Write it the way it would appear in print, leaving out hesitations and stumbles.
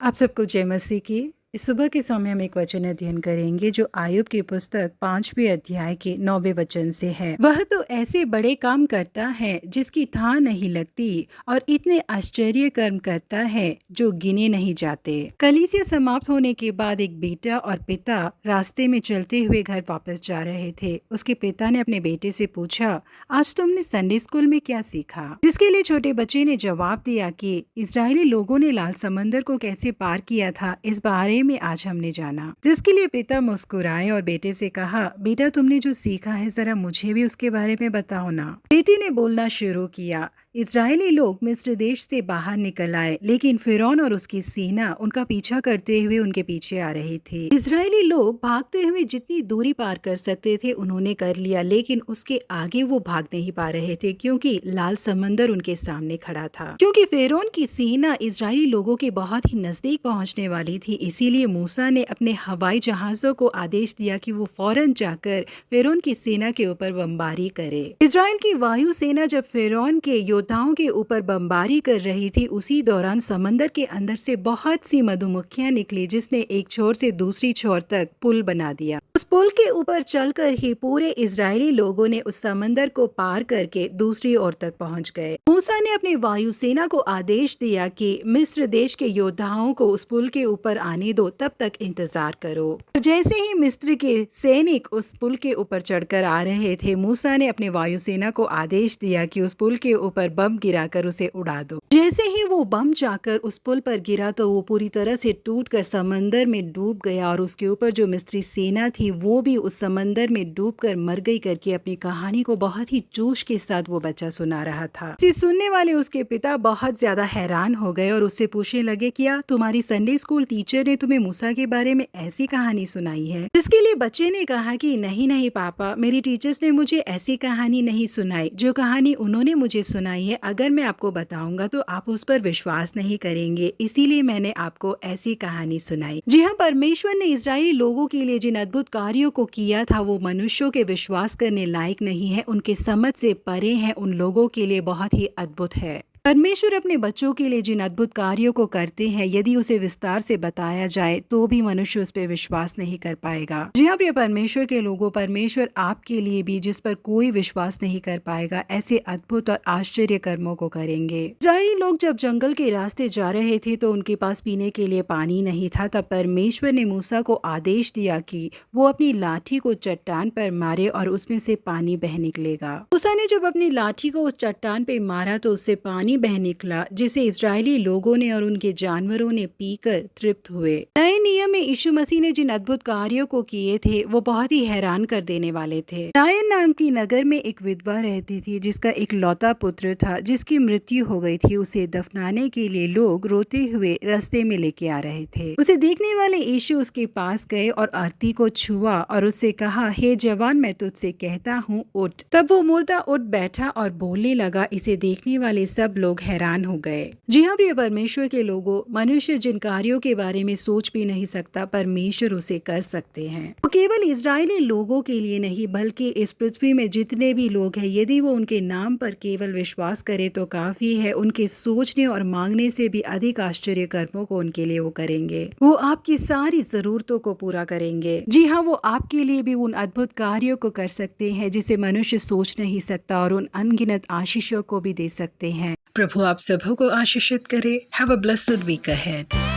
आप सबको जय मसीह की। इस सुबह के समय हम एक वचन अध्ययन करेंगे जो आयुब की पुस्तक 5वें अध्याय के 9वें वचन से है। वह तो ऐसे बड़े काम करता है जिसकी था नहीं लगती और इतने आश्चर्य कर्म करता है जो गिने नहीं जाते। कलीसिया समाप्त होने के बाद एक बेटा और पिता रास्ते में चलते हुए घर वापस जा रहे थे। उसके पिता ने अपने बेटे से पूछा, आज तुमने संडे स्कूल में क्या सीखा? जिसके लिए छोटे बच्चे ने जवाब दिया कि इजरायली लोगों ने लाल समंदर को कैसे पार किया था, इस बारे में आज हमने जाना। जिसके लिए पिता मुस्कुराए और बेटे से कहा, बेटा तुमने जो सीखा है जरा मुझे भी उसके बारे में बताओ ना। बेटे ने बोलना शुरू किया, इजरायली लोग मिस्र देश से बाहर निकल आए, लेकिन फिरौन और उसकी सेना उनका पीछा करते हुए उनके पीछे आ रही थी। इजरायली लोग भागते हुए जितनी दूरी पार कर सकते थे उन्होंने कर लिया, लेकिन उसके आगे वो भाग नहीं पा रहे थे क्योंकि लाल समंदर उनके सामने खड़ा था। क्योंकि फिरौन की सेना इजरायली लोगों के बहुत ही नजदीक पहुंचने वाली थी, इसीलिए मूसा ने अपने हवाई जहाजों को आदेश दिया कि वो फौरन जाकर फिरौन की सेना के ऊपर बमबारी करे। इजराइल की वायु सेना जब फिरौन के योद्धाओं के ऊपर बमबारी कर रही थी, उसी दौरान समंदर के अंदर से बहुत सी मधुमक्खियां निकली जिसने एक छोर से दूसरी छोर तक पुल बना दिया। उस पुल के ऊपर चलकर ही पूरे इजरायली लोगों ने उस समंदर को पार करके दूसरी ओर तक पहुंच गए। मूसा ने अपनी वायुसेना को आदेश दिया कि मिस्र देश के योद्धाओं को उस पुल के ऊपर आने दो, तब तक इंतजार करो। जैसे ही मिस्र के सैनिक उस पुल के ऊपर चढ़कर आ रहे थे, मूसा ने अपने वायुसेना को आदेश दिया कि उस पुल के ऊपर बम गिराकर उसे उड़ा दो। जैसे ही वो बम जाकर उस पुल पर गिरा तो वो पूरी तरह से टूटकर समंदर में डूब गया और उसके ऊपर जो मिस्री सेना थी वो भी उस समंदर में डूबकर मर गई करके अपनी कहानी को बहुत ही जोश के साथ वो बच्चा सुना रहा था। इसे सुनने वाले उसके पिता बहुत ज्यादा हैरान हो गए और उससे पूछने लगे, क्या तुम्हारी संडे स्कूल टीचर ने तुम्हें मूसा के बारे में ऐसी कहानी सुनाई है? जिसके लिए बच्चे ने कहा कि नहीं नहीं पापा, मेरी टीचर्स ने मुझे ऐसी कहानी नहीं सुनाई। जो कहानी उन्होंने मुझे सुनाई है, अगर मैं आपको बताऊंगा तो आप उस पर विश्वास नहीं करेंगे, इसीलिए मैंने आपको ऐसी कहानी सुनाई। जी हाँ, परमेश्वर ने इजरायली लोगों के लिए जिन अद्भुत कार्यों को किया था वो मनुष्यों के विश्वास करने लायक नहीं है, उनके समझ से परे है, उन लोगों के लिए बहुत ही अद्भुत है। परमेश्वर अपने बच्चों के लिए जिन अद्भुत कार्यों को करते हैं, यदि उसे विस्तार से बताया जाए तो भी मनुष्य उस पर विश्वास नहीं कर पाएगा। जी हाँ प्रिय परमेश्वर के लोगों, परमेश्वर आपके लिए भी, जिस पर कोई विश्वास नहीं कर पाएगा, ऐसे अद्भुत और आश्चर्य कर्मों को करेंगे। इजरायली लोग जब जंगल के रास्ते जा रहे थे तो उनके पास पीने के लिए पानी नहीं था। तब परमेश्वर ने मूसा को आदेश दिया कि वो अपनी लाठी को चट्टान पर मारे और उसमें से पानी बह निकलेगा। मूसा ने जब अपनी लाठी को उस चट्टान पे मारा तो उससे पानी बह निकला, जिसे इजरायली लोगों ने और उनके जानवरों ने पीकर तृप्त हुए। नए नियम में यीशु मसीह ने जिन अद्भुत कार्यों को किए थे वो बहुत ही हैरान कर देने वाले थे। नायन नाम की नगर में एक विधवा रहती थी जिसका एक लौता पुत्र था जिसकी मृत्यु हो गई थी। उसे दफनाने के लिए लोग रोते हुए रास्ते में लेके आ रहे थे। उसे देखने वाले यीशु उसके पास गए और आरती को छुआ और उससे कहा, हे जवान, मैं तुझसे कहता हूँ उठ। तब वो मुर्दा उठ बैठा और बोलने लगा। इसे देखने वाले सब लोग हैरान हो गए। जी हाँ प्रिय परमेश्वर के लोगों, मनुष्य जिन कार्यों के बारे में सोच भी नहीं सकता, परमेश्वर उसे कर सकते हैं। वो केवल इजरायली लोगों के लिए नहीं बल्कि इस पृथ्वी में जितने भी लोग हैं, यदि वो उनके नाम पर केवल विश्वास करे तो काफी है। उनके सोचने और मांगने से भी अधिक आश्चर्य कर्मों को उनके लिए वो करेंगे। वो आपकी सारी जरूरतों को पूरा करेंगे। जी हाँ, वो आपके लिए भी उन अद्भुत कार्यों को कर सकते हैं जिसे मनुष्य सोच नहीं सकता, और उन अनगिनत आशीषों को भी दे सकते हैं। प्रभु आप सबों को आशीषित करे। Have a blessed week ahead.